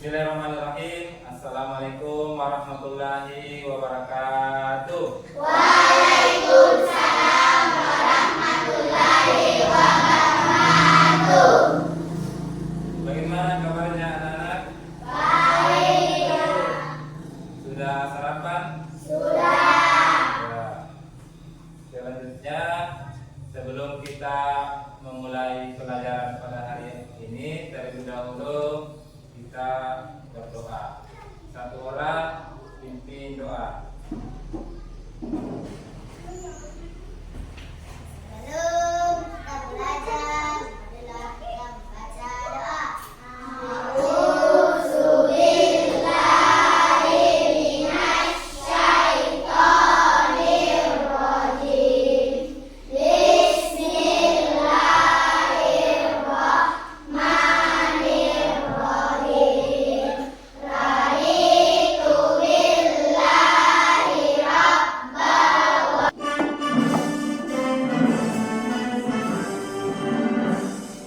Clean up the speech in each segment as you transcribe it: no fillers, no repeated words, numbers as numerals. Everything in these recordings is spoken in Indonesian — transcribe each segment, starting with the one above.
Bismillahirrahmanirrahim. Assalamualaikum warahmatullahi wabarakatuh. Waalaikumsalam warahmatullahi wabarakatuh. Bagaimana kabarnya anak-anak? Baik. Sudah sarapan? Sudah. Ya. Selanjutnya, sebelum kita memulai pelajaran pada hari ini, terlebih dahulu kita berdoa. Satu orang pimpin doa. Sebelum kita belajar, adalah kita membaca doa. A'udzubillahi minasyaitonirrajim. Bismillahirrahmanirrahim. Raditu billahi rabbal.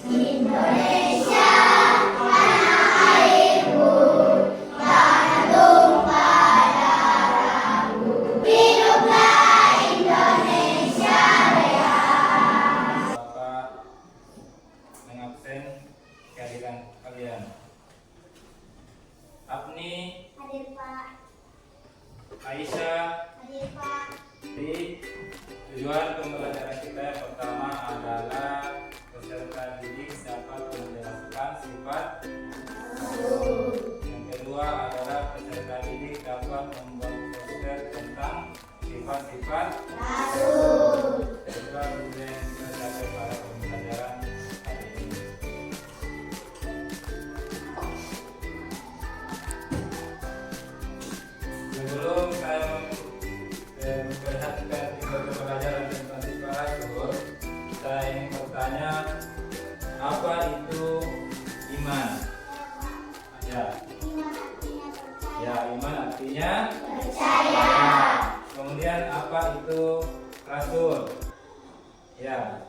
Indonesia, tanah airku, tanah tumpah darahku. Hiduplah Indonesia Raya. Bapak mengabsen kehadiran kalian. Apni, Hadir Pak, Aisyah. hadir Pak. Jadi tujuan pembelajaran kita yang pertama adalah peserta didik dapat menjelaskan sifat rasul. Yang kedua adalah peserta didik dapat membuat poster tentang sifat-sifat Rasul. itulah tujuan yang kita capai pada pembelajaran hari ini. Sebelum saya memperhatikan tiga pelajaran tentang sifat rasul, saya ingin bertanya, apa itu iman? Ya, Iman artinya percaya. ya iman artinya Percaya. Kemudian apa itu rasul? Ya,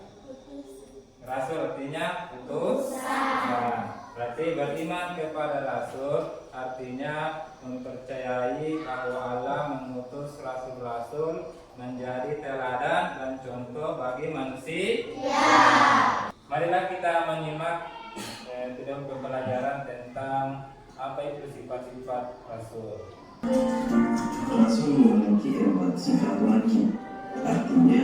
rasul artinya utusan. Nah, berarti beriman kepada rasul artinya mempercayai bahwa Allah mengutus rasul-rasul menjadi teladan dan contoh bagi manusia. Marilah kita menyimak video pembelajaran tentang apa itu sifat-sifat rasul. Rasul memiliki 4 sifat wajib. Artinya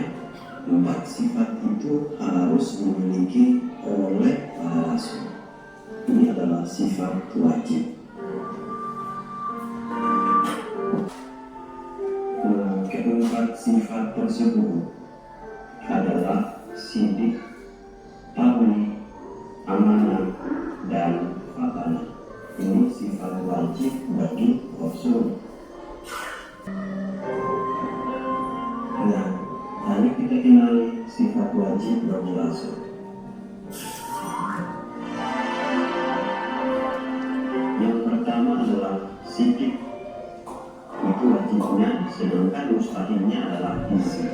4 sifat itu harus dimiliki oleh para rasul. Ini adalah sifat wajib. Keempat sifat tersebut adalah sidik, tabligh, amanah, dan fatanah. Ini sifat wajib bagi Rasul. Nah, mari kita kenali sifat wajib bagi Rasul. Yang pertama adalah sidik. Itu wajibnya, sedangkan mustahilnya adalah izin.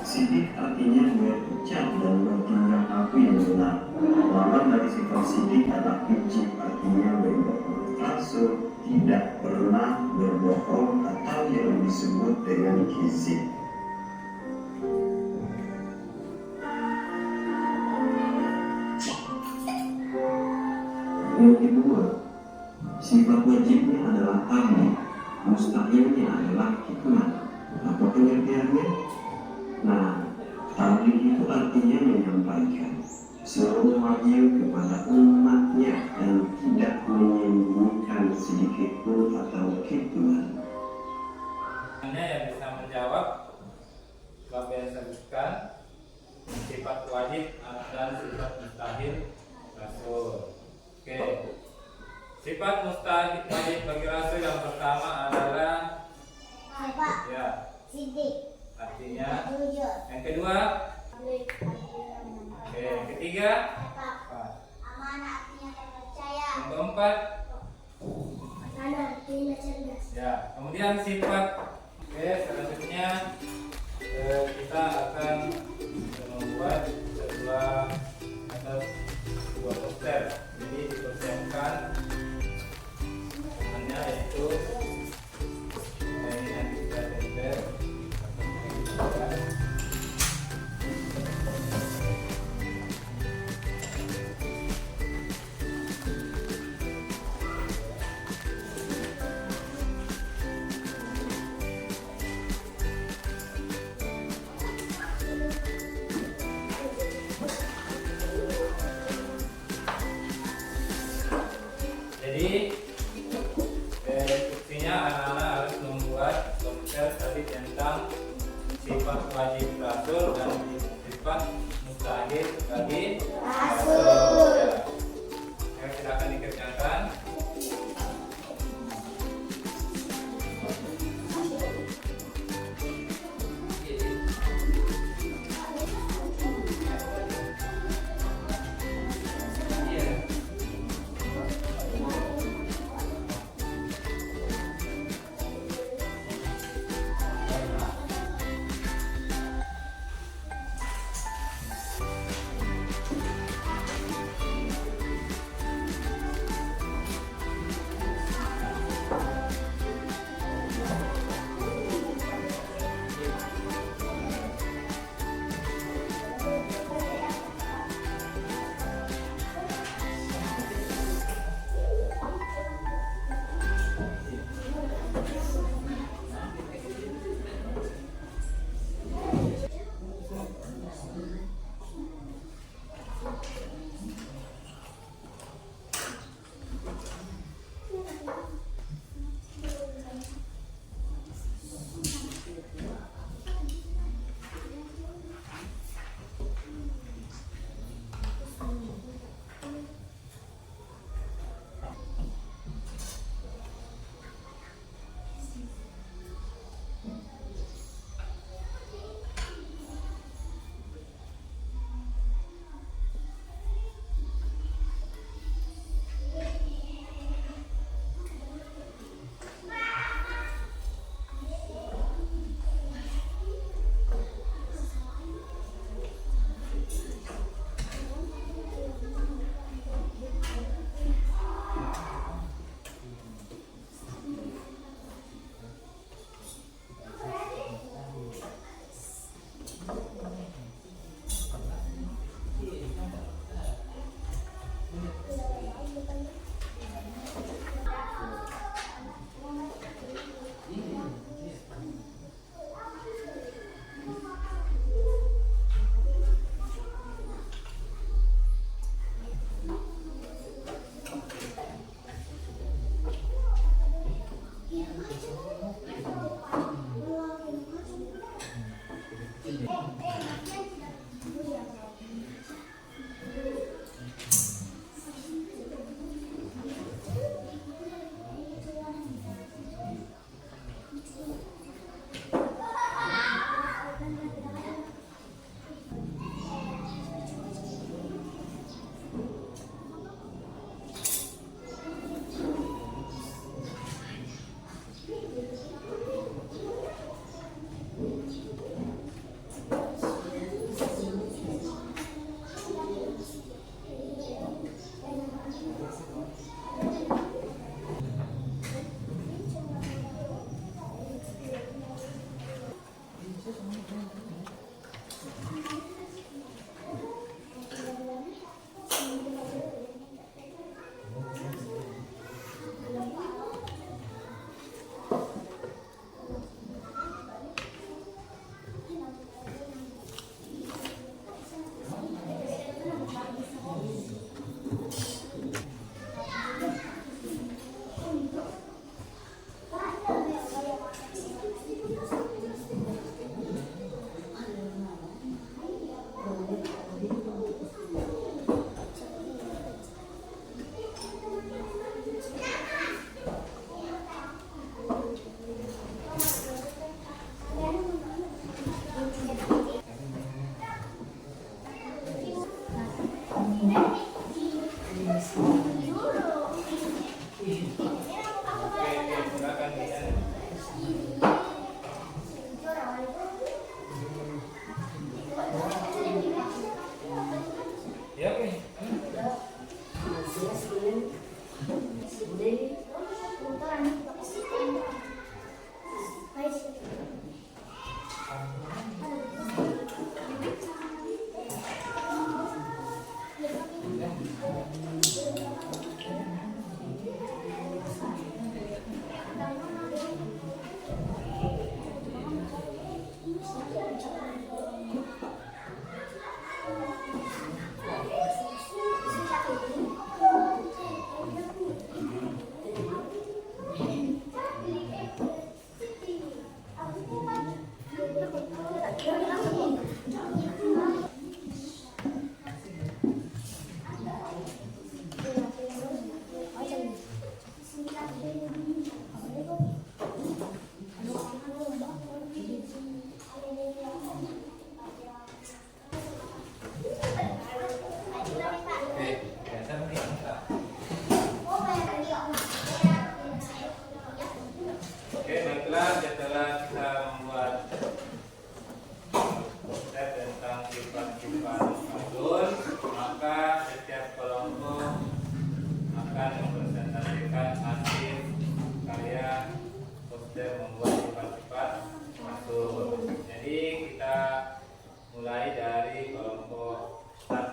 Sidik artinya berucap dan bertindak aku yang benar. Lawan dari sifat sidik adalah ijib, artinya berbohong. Rasul tidak pernah berbohong atau yang disebut dengan kizib. Yang kedua, sifat wajibnya adalah tabligh, mustahilnya adalah hikmah. Apa pengertiannya? Nah, tabligh itu artinya menyampaikan seluruh wahyu kepada umatnya dan tidak menyembunyikan sedikit pun atau hikmah. Hanya yang bisa menjawab bab yang disebutkan sifat wajib dan sifat mustahil rasul. Oke. Sifat mustahil wajib bagi rasul yang pertama adalah Pak, ya, sidik. artinya. Jujur. Yang kedua, Tabligh. oke, yang ketiga, Pak, apa? amanah artinya terpercaya. Yang keempat, Fatanah artinya cerdas. ya. Kemudian sifat, oke, selanjutnya kita akan membuat sebuah poster. Jadi dipersiapkan Sahid bagi Kasur. Ya, silakan dikerjakan.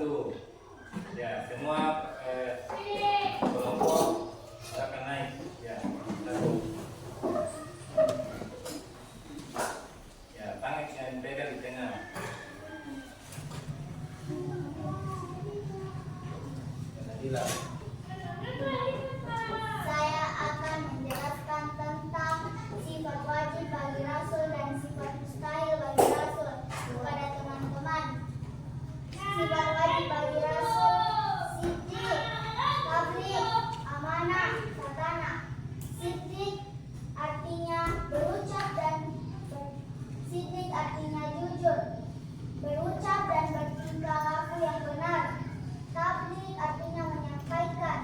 satu. Ya, semua kelompok akan naik. Ya, satu. Ya, tangan yang pegang di tengah. Jadilah. Saya akan menjelaskan tentang sifat wajib bagi rasul dan sifat mustahil bagi rasul kepada teman-teman. Sifat wajib bagi rasul: siddiq, tabligh, amanah, khatana. Siddiq artinya berucap dan siddiq artinya jujur, berucap dan bertingkah laku yang benar. Tabligh artinya menyampaikan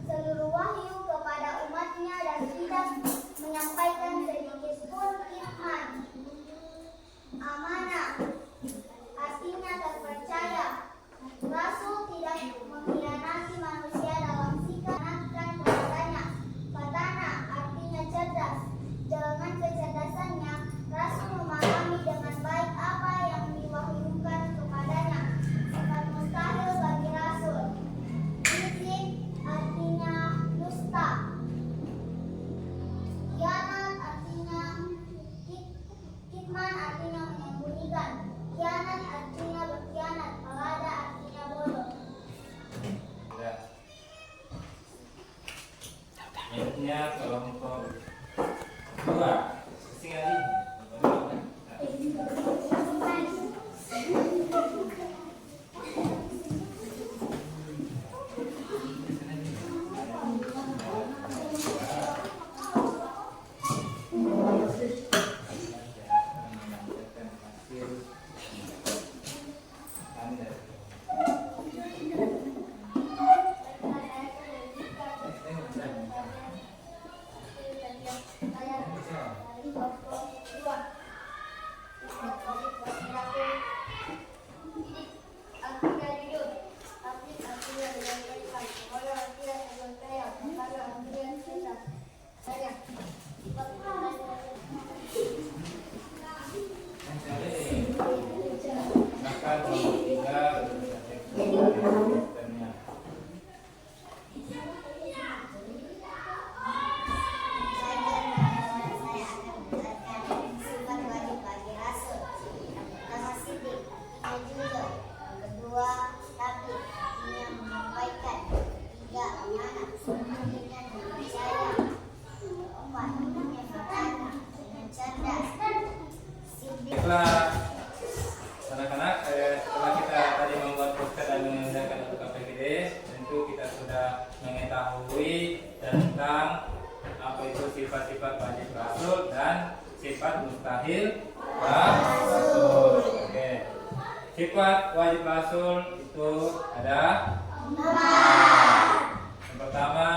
seluruh wahyu kepada umatnya dan tidak menyampaikan sedikit pun kitman. Amanah artinya terpercaya. Rasul tidak mengkhianati manusia dalam sikap kepadanya. Khatana artinya cerdas. Dengan kecerdasannya, Rasul memahami dengan baik apa yang diwahyukan kepadanya. Sifat mustahil bagi Rasul: fisik artinya dusta, khianat artinya kitman artinya menyembunyikan, khianat artinya berkhianat, pelada artinya bodoh. Ya. Intinya kelompok dua. Sekali. Baiklah anak-anak, setelah kita tadi membuat poster dan mengadakan untuk KPGD, tentu kita sudah mengetahui tentang apa itu sifat-sifat wajib rasul dan sifat mustahil rasul. Oke. Sifat wajib rasul itu ada yang pertama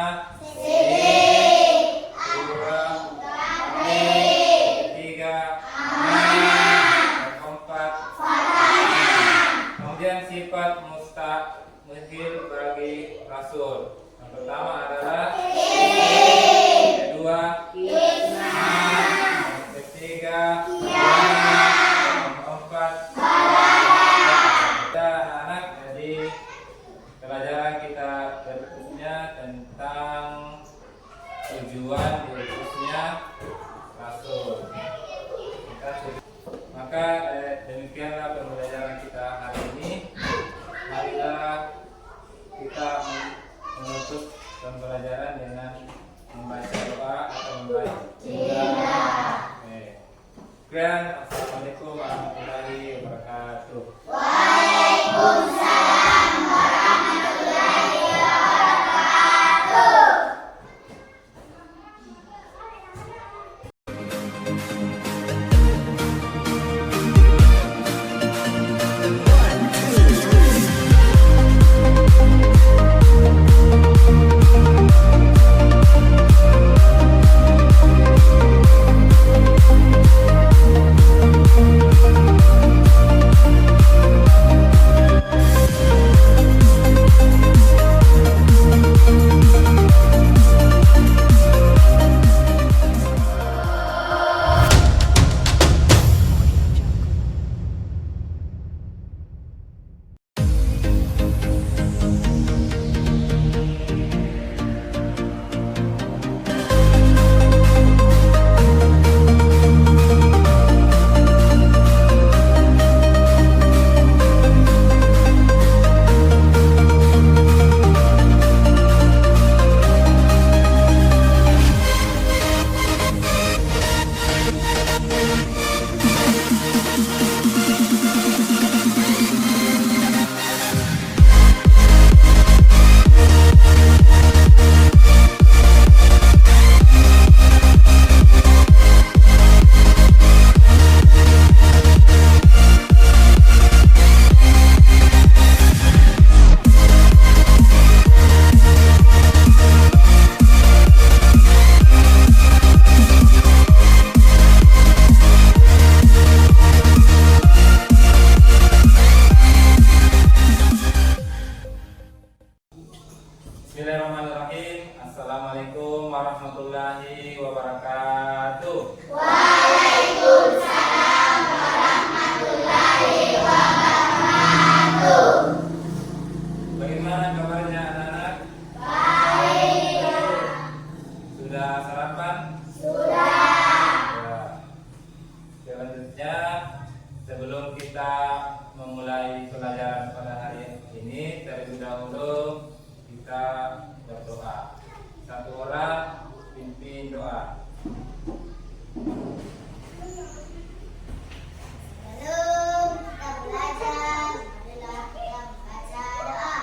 sifat mustahil bagi rasul. Yang pertama adalah kedua ketiga keempat. Kita anak-anak, jadi pelajaran kita berikutnya tentang tujuan diutusnya rasul. Maka demikianlah pembelajaran kita hari ini. Marilah kita menutup pembelajaran sebelum kita memulai pelajaran pada hari ini, terlebih dahulu kita berdoa. Satu orang pimpin doa. Sebelum kita belajar, marilah kita membaca doa.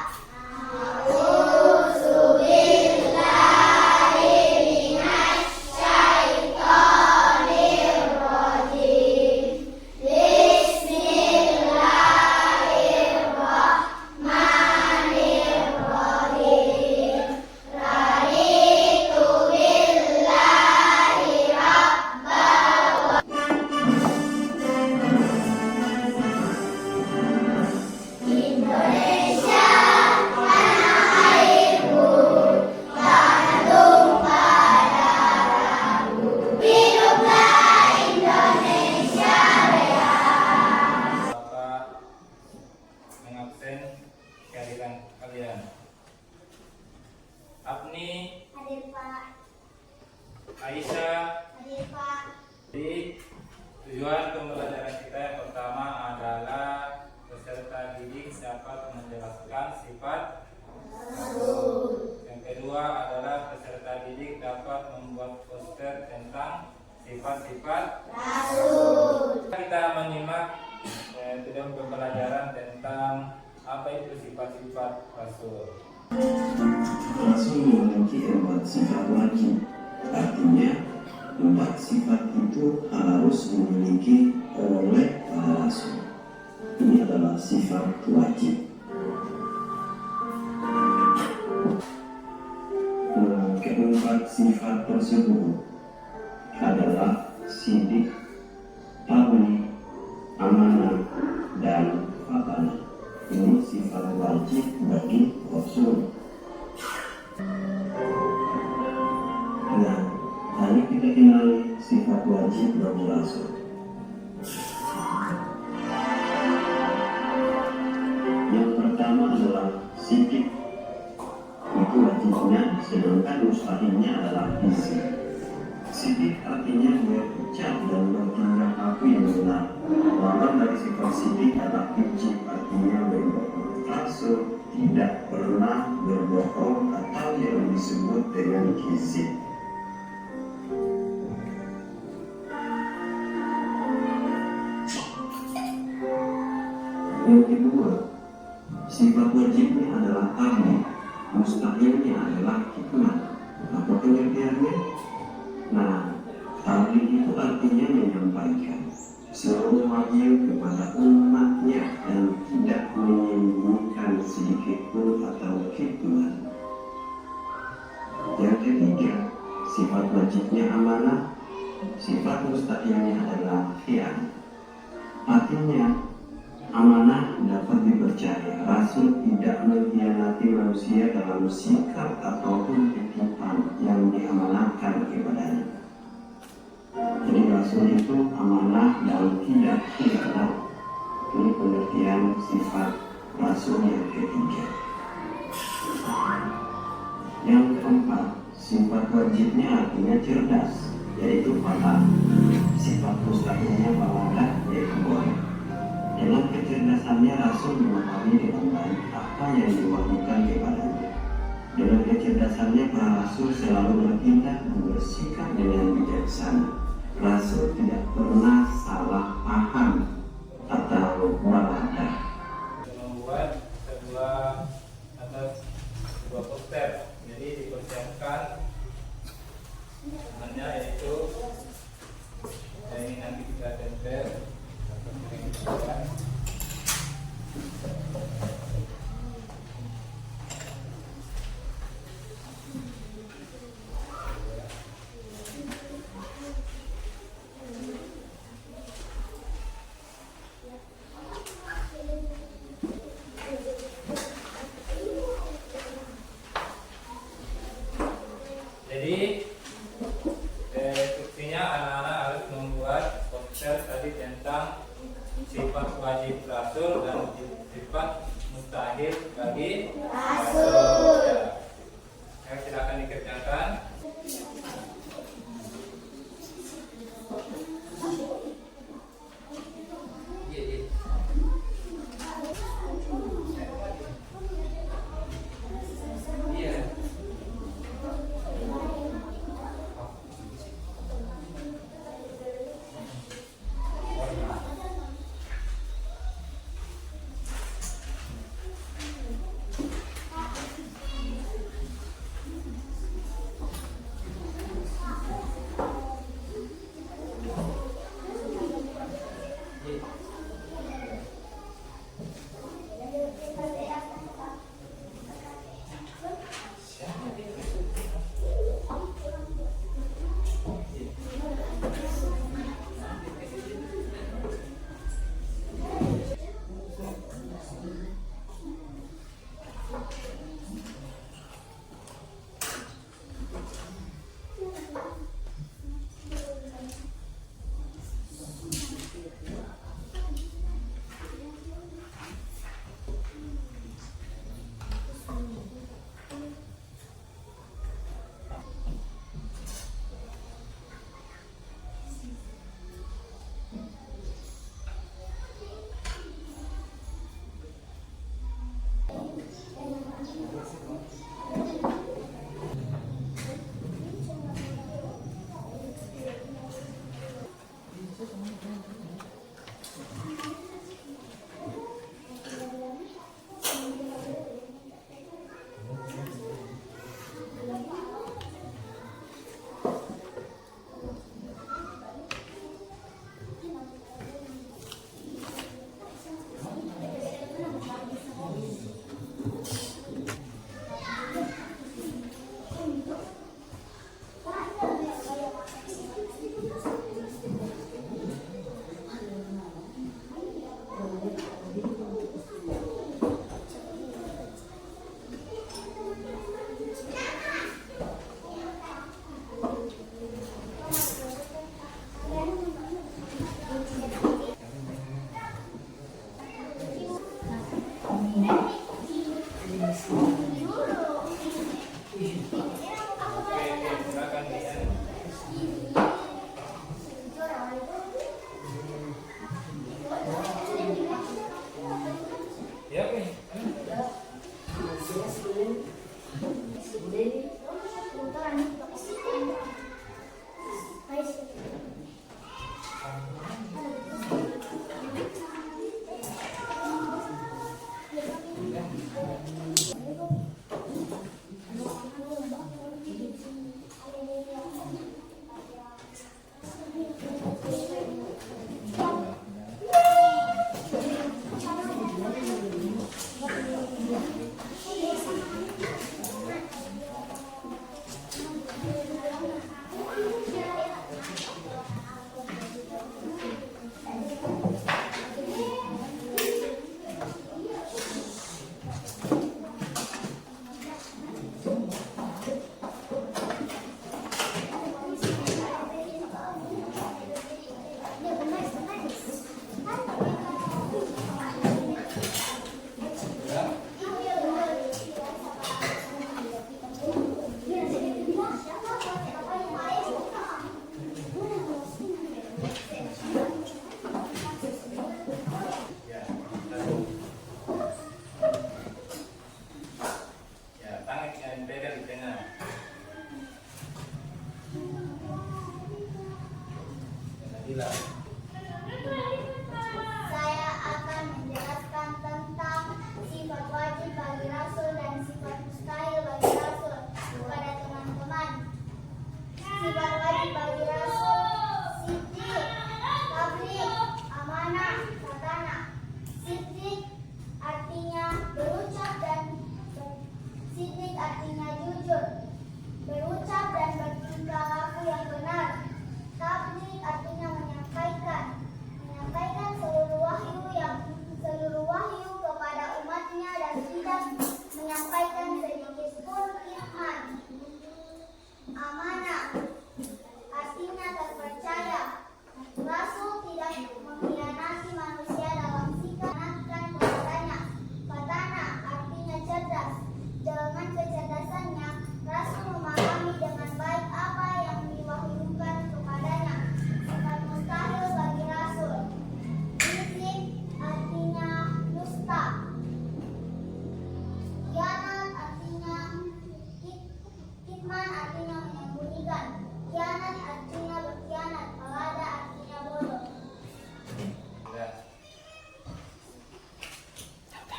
Bapak mengabsen kehadiran kalian. Apni, Hadir Pak, Aisyah. hadir Pak. Jadi tujuan pembelajaran kita yang pertama adalah peserta didik dapat menjelaskan sifat Rasul. Yang kedua adalah peserta didik dapat membuat poster tentang sifat-sifat Rasul. Kita menyimak tujuan pembelajaran tentang apa itu sifat-sifat Rasul. Rasul memiliki 4 sifat wajib. Artinya 4 sifat itu harus dimiliki oleh para rasul. Ini adalah sifat wajib. Keempat sifat tersebut adalah sidik, tabligh, amanah, dan fatanah. Ini sifat wajib bagi Rasul. Nah, mari kita kenali sifat wajib bagi Rasul. Yang pertama adalah sidik. Itu wajibnya, sedangkan mustahilnya adalah isi. Sidik artinya berucap dan bertindak aku yang benar. Maka dari sifat sidik adalah ijib, artinya berbohong. Rasul tidak pernah berbohong atau yang disebut dengan kizib. Yang kedua, sifat wajibnya adalah tabligh, mustahilnya adalah hikmah. Apa pengertiannya? Nah, tabligh itu artinya menyampaikan seluruh wahyu kepada umatnya dan tidak menyembunyikan sedikit pun atau hikmah. Yang ketiga, sifat wajibnya amanah, sifat mustahilnya adalah khianat. Artinya, amanah dapat dipercaya. Rasul tidak mengkhianati manusia dalam sikap ataupun titipan yang diamanahkan kepadanya. Jadi Rasul itu amanah dan tidak khianat. Ini pengertian sifat Rasul yang ketiga. Yang keempat, sifat wajibnya artinya cerdas, yaitu fatan. Sifat mustahilnya bawadah, yaitu bodoh. Dalam kecerdasannya Rasul memahami dengan baik apa yang diwahyukan kepadanya. Dalam kecerdasannya para Rasul selalu bertindak dan bersikap dengan bijaksana. Rasul tidak pernah salah paham atau baladah. Membuat sebuah poster. Jadi dipersiapkan namanya yaitu ini nanti kita tempel. Jadi instruksinya anak-anak harus membuat poster tadi tentang sifat wajib Rasul dan sifat mustahil bagi Rasul. Ya, silakan dikerjakan. Iya.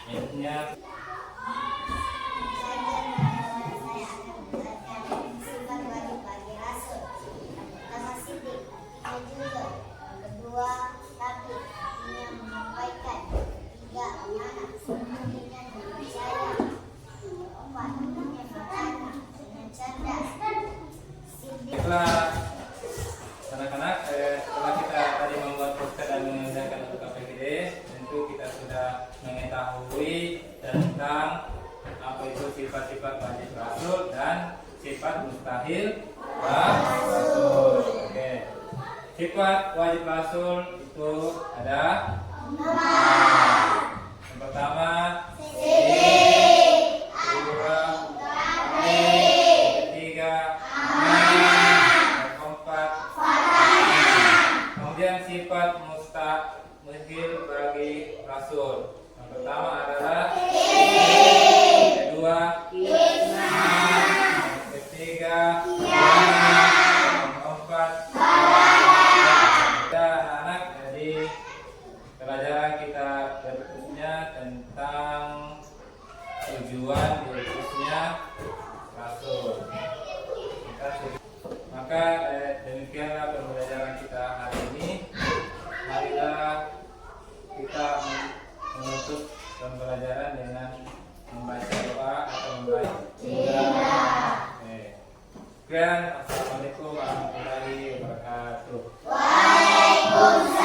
Ayatnya Pelajaran pertama saya akan menjelaskan sifat wajib bagi Rasul. Pertama Siddiq, artinya jujur. Kedua Tabi, artinya menyampaikan. Tiga amanah, artinya dipercaya. Empat artinya bertanya dengan cerdas. Siddiq. Baiklah, anak-anak, setelah kita tadi membuat poster dan mengerjakan untuk KPGD, tentu kita sudah mengetahui tentang apa itu sifat-sifat wajib rasul dan sifat mustahil rasul. Oke. Sifat wajib rasul itu ada yang pertama kedua, ketiga, keempat. Kemudian sifat mustahil bagi rasul. Yang pertama adalah kedua, ketiga, keempat. Kita anak-anak, jadi pelajaran kita berikutnya tentang tujuan diutusnya rasul. Maka demikianlah pembelajaran kita hari ini. Marilah kita menutup pembelajaran dengan membaca doa atau membaca doa. Sekian, assalamualaikum warahmatullahi wabarakatuh. Waalaikumsalam.